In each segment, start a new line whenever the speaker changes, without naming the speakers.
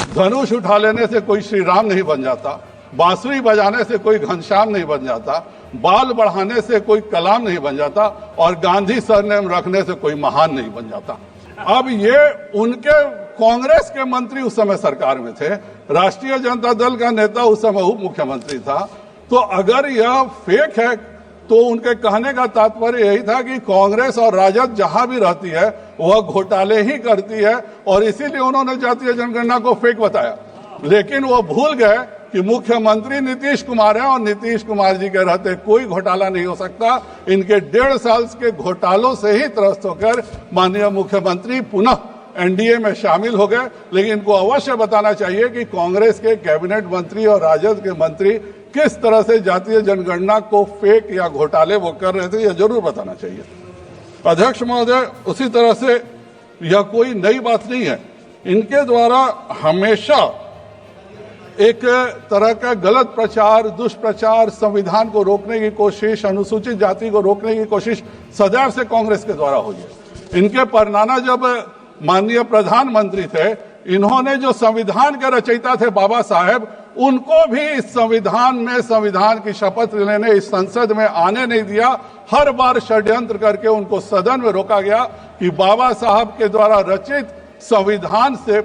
धनुष उठा लेने से कोई श्री राम नहीं बन जाता, बांसुरी बजाने से कोई घनश्याम नहीं बन जाता, बाल बढ़ाने से कोई कलाम नहीं बन जाता और गांधी सरनेम रखने से कोई महान नहीं बन जाता। अब ये उनके कांग्रेस के मंत्री उस समय सरकार में थे, राष्ट्रीय जनता दल का नेता उस समय उप मुख्यमंत्री था। तो अगर यह फेक है तो उनके कहने का तात्पर्य यही था कि कांग्रेस और राजद जहां भी रहती है वह घोटाले ही करती है और इसीलिए उन्होंने जातीय जनगणना को फेक बताया। लेकिन वो भूल गए कि मुख्यमंत्री नीतीश कुमार है और नीतीश कुमार जी के रहते कोई घोटाला नहीं हो सकता। इनके 1.5 साल के घोटालों से ही त्रस्त होकर माननीय मुख्यमंत्री पुनः एनडीए में शामिल हो गए। लेकिन इनको अवश्य बताना चाहिए कि कांग्रेस के कैबिनेट मंत्री और राजद के मंत्री किस तरह से जातीय जनगणना को फेक या घोटाले वो कर रहे थे, यह जरूर बताना चाहिए। अध्यक्ष महोदय, उसी तरह से यह कोई नई बात नहीं है। इनके द्वारा हमेशा एक तरह का गलत प्रचार, दुष्प्रचार, संविधान को रोकने की कोशिश, अनुसूचित जाति को रोकने की कोशिश सदैव से कांग्रेस के द्वारा हुई है। इनके परनाना जब माननीय प्रधानमंत्री थे, इन्होंने जो संविधान के रचयिता थे बाबा साहेब, उनको भी इस संविधान में संविधान की शपथ लेने इस संसद में आने नहीं दिया। हर बार षड्यंत्र करके उनको सदन में रोका गया कि बाबा साहब के द्वारा रचित संविधान से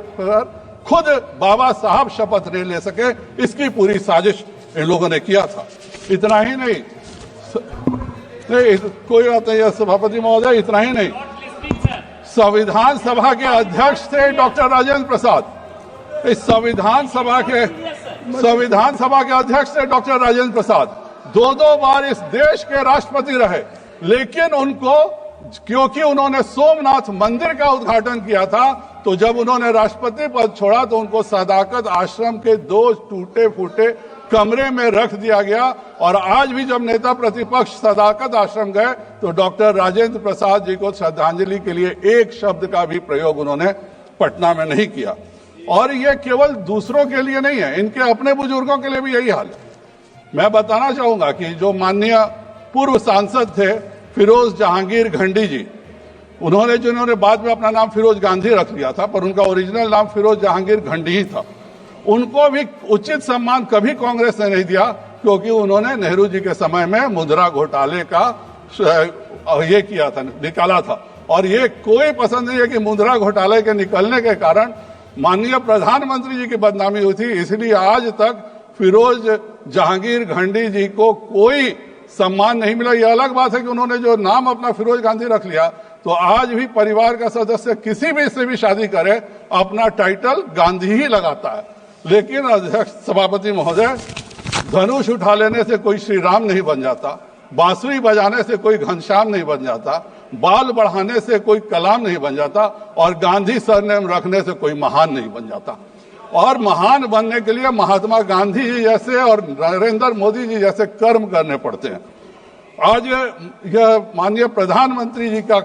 खुद बाबा साहब शपथ नहीं ले सके, इसकी पूरी साजिश इन लोगों ने किया था। इतना ही नहीं, कोई बात नहीं सभापति महोदय, इतना ही नहीं, संविधान सभा के अध्यक्ष थे डॉक्टर राजेंद्र प्रसाद। इस संविधान सभा के अध्यक्ष थे डॉक्टर राजेंद्र प्रसाद। 2 बार इस देश के राष्ट्रपति रहे, लेकिन उनको, क्योंकि उन्होंने सोमनाथ मंदिर का उद्घाटन किया था, तो जब उन्होंने राष्ट्रपति पद छोड़ा तो उनको सदाकत आश्रम के 2 टूटे फूटे कमरे में रख दिया गया। और आज भी जब नेता प्रतिपक्ष सदाकत आश्रम गए तो डॉक्टर राजेंद्र प्रसाद जी को श्रद्धांजलि के लिए एक शब्द का भी प्रयोग उन्होंने पटना में नहीं किया। और ये केवल दूसरों के लिए नहीं है, इनके अपने बुजुर्गों के लिए भी यही हाल है। मैं बताना चाहूंगा कि जो माननीय पूर्व सांसद थे फिरोज जहांगीर घंडी जी, जिन्होंने बाद में अपना नाम फिरोज गांधी रख लिया था, पर उनका ओरिजिनल नाम फिरोज जहांगीर घंडी ही था। उनको भी उचित सम्मान कभी कांग्रेस ने नहीं दिया, क्योंकि उन्होंने नेहरू जी के समय में मुद्रा घोटाले का ये किया था, निकाला था। और ये कोई पसंद नहीं है कि मुद्रा घोटाले के निकलने के कारण माननीय प्रधानमंत्री जी की बदनामी हुई थी। इसलिए आज तक फिरोज जहांगीर घंडी जी को कोई सम्मान नहीं मिला। यह अलग बात है कि उन्होंने जो नाम अपना फिरोज गांधी रख लिया, तो आज भी परिवार का सदस्य किसी भी से भी शादी करे अपना टाइटल गांधी ही लगाता है। लेकिन अध्यक्ष सभापति महोदय, धनुष उठा लेने से कोई श्री राम नहीं बन जाता, बांसुरी बजाने से कोई घनश्याम नहीं बन जाता, बाल बढ़ाने से कोई कलाम नहीं बन जाता और गांधी सरनेम रखने से कोई महान नहीं बन जाता। और महान बनने के लिए महात्मा गांधी जी जैसे और नरेंद्र मोदी जी जैसे कर्म करने पड़ते हैं। आज यह माननीय प्रधानमंत्री जी का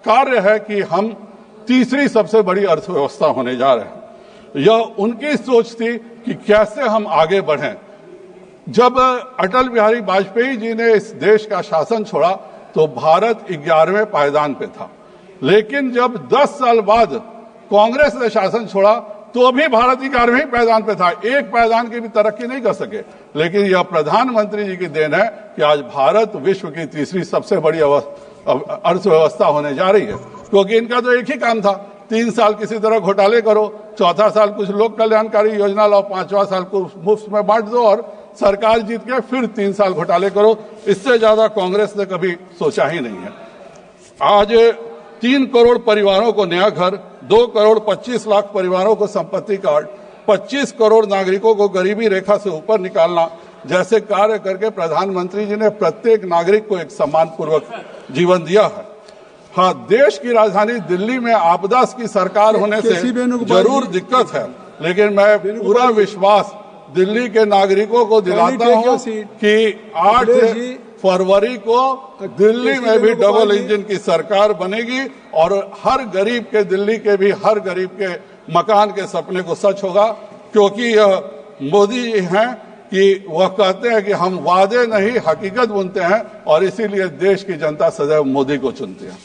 कार्य है कि हम तीसरी सबसे बड़ी अर्थव्यवस्था होने जा रहे हैं। यह उनकी सोच थी कि कैसे हम आगे बढ़ें। जब अटल बिहारी वाजपेयी जी ने इस देश का शासन छोड़ा तो भारत 11वें पायदान पे था, लेकिन जब 10 साल बाद कांग्रेस ने शासन छोड़ा तो भी भारत 11वें पायदान पे था। एक पायदान की भी तरक्की नहीं कर सके। लेकिन यह प्रधानमंत्री जी की देन है कि आज भारत विश्व की तीसरी सबसे बड़ी अर्थव्यवस्था होने जा रही है, क्योंकि इनका तो एक ही काम था, 3 साल किसी तरह घोटाले करो, चौथा साल कुछ लोक कल्याणकारी योजना लाओ, 5वां साल को मुफ्त में बांट दो और सरकार जीत के फिर 3 साल घोटाले करो। इससे ज्यादा कांग्रेस ने कभी सोचा ही नहीं है। आज 3 करोड़ परिवारों को नया घर, 2 करोड़ 25 लाख परिवारों को संपत्ति कार्ड, 25 करोड़ नागरिकों को गरीबी रेखा से ऊपर निकालना जैसे कार्य करके प्रधानमंत्री जी ने प्रत्येक नागरिक को एक सम्मानपूर्वक जीवन दिया है। हाँ, देश की राजधानी दिल्ली में आपदा की सरकार होने से जरूर दिक्कत है, लेकिन मैं पूरा विश्वास दिल्ली के नागरिकों को दिलाता हूं कि 8 फरवरी को दिल्ली में भी डबल इंजन की सरकार बनेगी और हर गरीब के, दिल्ली के भी हर गरीब के मकान के सपने को सच होगा। क्योंकि यह मोदी जी हैं कि वह कहते हैं कि हम वादे नहीं हकीकत बुनते हैं और इसीलिए देश की जनता सदैव मोदी को चुनती है।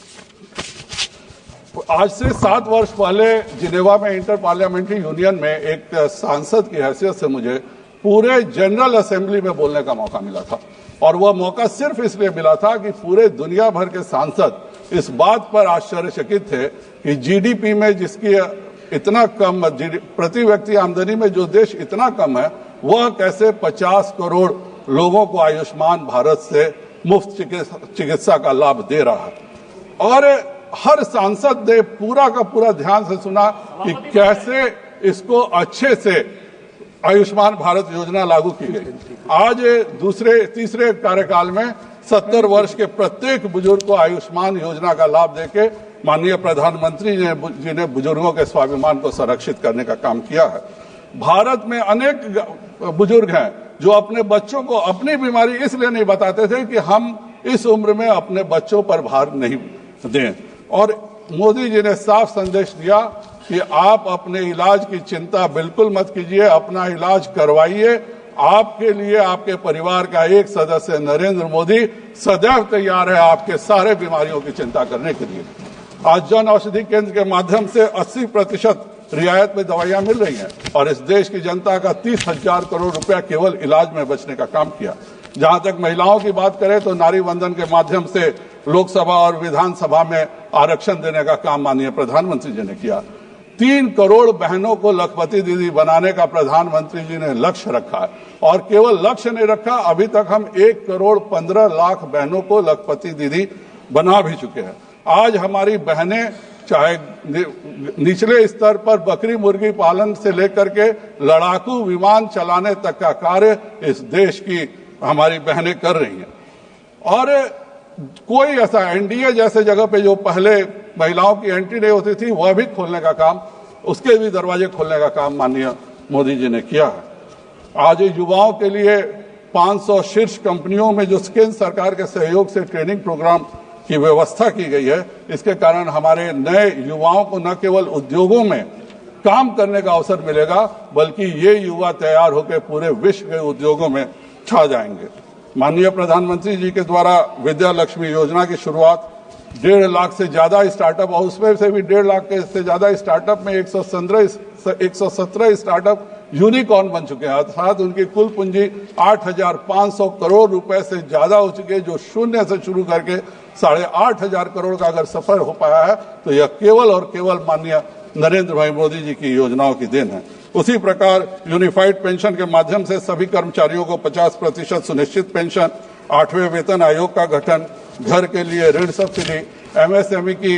आज से 7 वर्ष पहले जिनेवा में इंटर पार्लियामेंट्री यूनियन में एक सांसद की हैसियत से मुझे पूरे जनरल असेंबली में बोलने का मौका मिला था, और वह मौका सिर्फ इसलिए मिला था कि पूरे दुनिया भर के सांसद इस बात पर आश्चर्यचकित थे कि जीडीपी में जिसकी इतना कम प्रति व्यक्ति आमदनी में जो देश इतना कम है, वह कैसे 50 करोड़ लोगों को आयुष्मान भारत से मुफ्त चिकित्सा का लाभ दे रहा है। और हर सांसद ने पूरा का पूरा ध्यान से सुना कि कैसे इसको अच्छे से आयुष्मान भारत योजना लागू की गई। आज तीसरे कार्यकाल में 70 वर्ष के प्रत्येक बुजुर्ग को आयुष्मान योजना का लाभ देके माननीय प्रधानमंत्री जी ने बुजुर्गों के स्वाभिमान को संरक्षित करने का काम किया है। भारत में अनेक बुजुर्ग हैं जो अपने बच्चों को अपनी बीमारी इसलिए नहीं बताते थे कि हम इस उम्र में अपने बच्चों पर भार नहीं दें, और मोदी जी ने साफ संदेश दिया कि आप अपने इलाज की चिंता बिल्कुल मत कीजिए, अपना इलाज करवाइए। आपके लिए आपके परिवार का एक सदस्य नरेंद्र मोदी सदैव तैयार है आपके सारे बीमारियों की चिंता करने के लिए। आज जन औषधि केंद्र के माध्यम से 80% रियायत में दवाइयां मिल रही हैं, और इस देश की जनता का 30,000 करोड़ रुपया केवल इलाज में बचने का काम किया। जहां तक महिलाओं की बात करें तो नारी वंदन के माध्यम से लोकसभा और विधानसभा में आरक्षण देने का काम माननीय प्रधानमंत्री जी ने किया। 3 करोड़ बहनों को लखपति दीदी बनाने का प्रधानमंत्री जी ने लक्ष्य रखा है, और केवल लक्ष्य नहीं रखा, अभी तक हम 1 करोड़ 15 लाख बहनों को लखपति दीदी बना भी चुके हैं। आज हमारी बहनें चाहे निचले स्तर पर बकरी मुर्गी पालन से लेकर के लड़ाकू विमान चलाने तक का कार्य इस देश की हमारी बहनें कर रही हैं। और कोई ऐसा एनडीए जैसे जगह पे जो पहले महिलाओं की एंट्री नहीं होती थी, वह भी खोलने का काम, उसके भी दरवाजे खोलने का काम माननीय मोदी जी ने किया है। आज युवाओं के लिए 500 शीर्ष कंपनियों में जो केंद्र सरकार के सहयोग से ट्रेनिंग प्रोग्राम की व्यवस्था की गई है, इसके कारण हमारे नए युवाओं को न केवल उद्योगों में काम करने का अवसर मिलेगा, बल्कि ये युवा तैयार होकर पूरे विश्व के उद्योगों में छा जाएंगे। माननीय प्रधानमंत्री जी के द्वारा विद्या लक्ष्मी योजना की शुरुआत 1.5 लाख से ज्यादा स्टार्टअप, और उसमें से भी 1.5 लाख से ज्यादा स्टार्टअप में 117 स्टार्टअप यूनिकॉर्न बन चुके हैं, अर्थात उनकी कुल पूंजी 8,500 करोड़ रुपए से ज्यादा हो चुकी है, जो शून्य से शुरू करके 8,500 करोड़ का अगर सफर हो पाया है तो यह केवल और केवल माननीय नरेंद्र भाई मोदी जी की योजनाओं की देन है। उसी प्रकार यूनिफाइड पेंशन के माध्यम से सभी कर्मचारियों को 50% सुनिश्चित पेंशन, 8वें वेतन आयोग का गठन, घर के लिए ऋण सब्सिडी, एमएसएमई की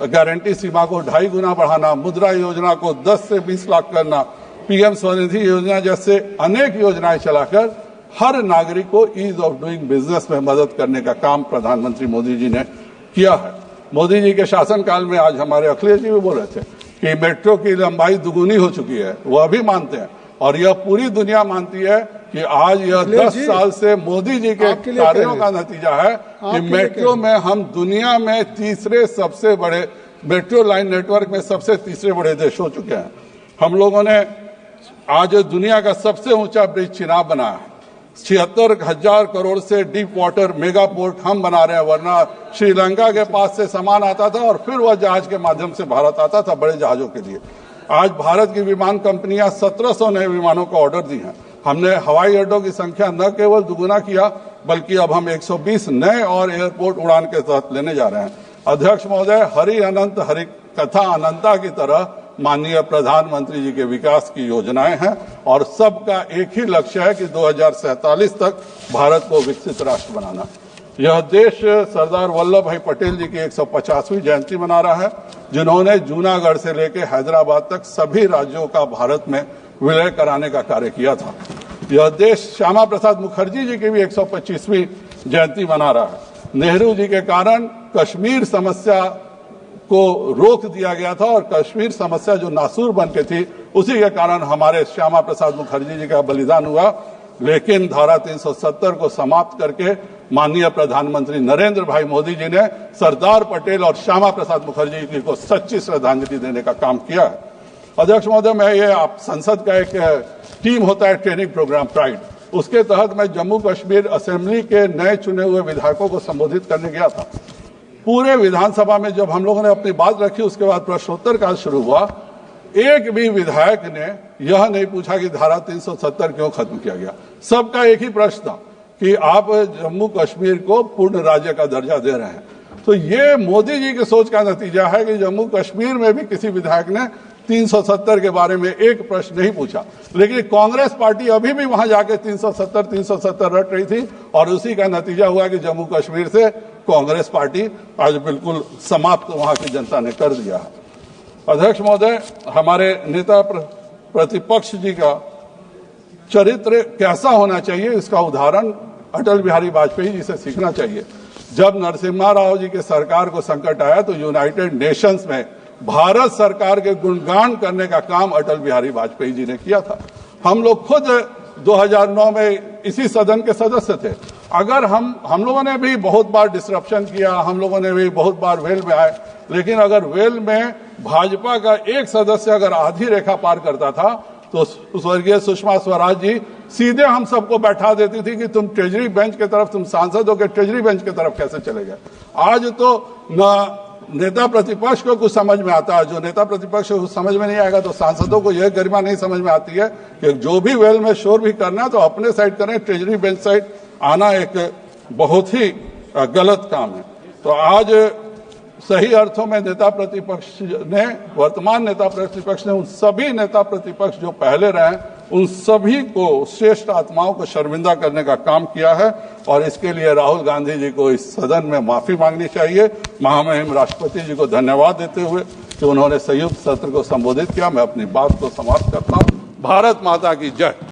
गारंटी सीमा को 2.5 गुना बढ़ाना, मुद्रा योजना को 10 से 20 लाख करना, पीएम स्वनिधि योजना जैसे अनेक योजनाएं चलाकर हर नागरिक को ईज ऑफ डूइंग बिजनेस में मदद करने का काम प्रधानमंत्री मोदी जी ने किया है। मोदी जी के शासनकाल में आज हमारे अखिलेश जी भी बोल रहे थे कि मेट्रो की लंबाई दुगुनी हो चुकी है, वह भी मानते हैं, और यह पूरी दुनिया मानती है कि आज यह 10 साल से मोदी जी के कार्यों का नतीजा है कि मेट्रो में हम दुनिया में तीसरे सबसे बड़े मेट्रो लाइन नेटवर्क में सबसे तीसरे बड़े देश हो चुके हैं। हम लोगों ने आज दुनिया का सबसे ऊंचा ब्रिज चिनाब बनाया है। 76,000 करोड़ से डीप वाटर मेगा पोर्ट हम बना रहे हैं, वरना श्रीलंका के पास से सामान आता था और फिर वह जहाज के माध्यम से भारत आता था बड़े जहाजों के लिए। आज भारत की विमान कंपनियां 1700 नए विमानों को ऑर्डर दी हैं। हमने हवाई अड्डों की संख्या न केवल दुगुना किया, बल्कि अब हम 120 नए और एयरपोर्ट उड़ान के तहत लेने जा रहे हैं। अध्यक्ष महोदय, हरि अनंत हरि कथा अनंता की तरह माननीय प्रधानमंत्री जी के विकास की योजनाएं हैं, और सबका एक ही लक्ष्य है कि 2047 तक भारत को विकसित राष्ट्र बनाना। यह देश सरदार वल्लभ भाई पटेल जी की 150वीं जयंती मना रहा है, जिन्होंने जूनागढ़ से लेकर हैदराबाद तक सभी राज्यों का भारत में विलय कराने का कार्य किया था। यह देश श्यामा प्रसाद मुखर्जी जी की भी 125वीं जयंती मना रहा है। नेहरू जी के कारण कश्मीर समस्या को रोक दिया गया था, और कश्मीर समस्या जो नासूर बन के थी, उसी के कारण हमारे श्यामा प्रसाद मुखर्जी जी का बलिदान हुआ। लेकिन धारा 370 को समाप्त करके माननीय प्रधानमंत्री नरेंद्र भाई मोदी जी ने सरदार पटेल और श्यामा प्रसाद मुखर्जी जी को सच्ची श्रद्धांजलि देने का काम किया है। अध्यक्ष महोदय, मैं ये आप संसद का एक टीम होता है ट्रेनिंग प्रोग्राम प्राइड, उसके तहत मैं जम्मू कश्मीर असेंबली के नए चुने हुए विधायकों को संबोधित करने गया था। पूरे विधानसभा में जब हम लोगों ने अपनी बात रखी, उसके बाद प्रश्नोत्तर काल शुरू हुआ, एक भी विधायक ने यह नहीं पूछा कि धारा 370 क्यों खत्म किया गया। सबका एक ही प्रश्न था कि आप जम्मू कश्मीर को पूर्ण राज्य का दर्जा दे रहे हैं। तो ये मोदी जी की सोच का नतीजा है कि जम्मू कश्मीर में भी किसी विधायक ने 370 के बारे में एक प्रश्न नहीं पूछा, लेकिन कांग्रेस पार्टी अभी भी वहां जाके 370 रट रही थी, और उसी का नतीजा हुआ कि जम्मू कश्मीर से कांग्रेस पार्टी आज बिल्कुल समाप्त वहां की जनता ने कर दिया है। अध्यक्ष महोदय, हमारे नेता प्रतिपक्ष जी का चरित्र कैसा होना चाहिए, इसका उदाहरण अटल बिहारी वाजपेयी जी से सीखना चाहिए। जब नरसिम्हा राव जी के सरकार को संकट आया तो यूनाइटेड नेशंस में भारत सरकार के गुणगान करने का काम अटल बिहारी वाजपेयी जी ने किया था। हम लोग खुद 2009 में इसी सदन के सदस्य थे। अगर हम लोगों ने भी बहुत बार डिसरप्शन किया, हम लोगों ने भी बहुत बार वेल में आए, लेकिन अगर वेल में भाजपा का एक सदस्य अगर आधी रेखा पार करता था तो स्वर्गीय सुषमा स्वराज जी सीधे हम सबको बैठा देती थी कि तुम ट्रेजरी बेंच की तरफ, तुम सांसदों के ट्रेजरी बेंच की तरफ कैसे चले गए। आज तो न नेता प्रतिपक्ष को कुछ समझ में आता है, जो नेता प्रतिपक्ष को कुछ समझ में नहीं आएगा तो सांसदों को यह गरिमा नहीं समझ में आती है कि जो भी वेल में शोर भी करना है तो अपने साइड करें, ट्रेजरी बेंच साइड आना एक बहुत ही गलत काम है। तो आज सही अर्थों में नेता प्रतिपक्ष ने, वर्तमान नेता प्रतिपक्ष ने उन सभी नेता प्रतिपक्ष जो पहले रहे, उन सभी को, श्रेष्ठ आत्माओं को शर्मिंदा करने का काम किया है, और इसके लिए राहुल गांधी जी को इस सदन में माफी मांगनी चाहिए। महामहिम राष्ट्रपति जी को धन्यवाद देते हुए कि उन्होंने संयुक्त सत्र को संबोधित किया। मैं अपनी बात को समाप्त करता हूं। भारत माता की जय।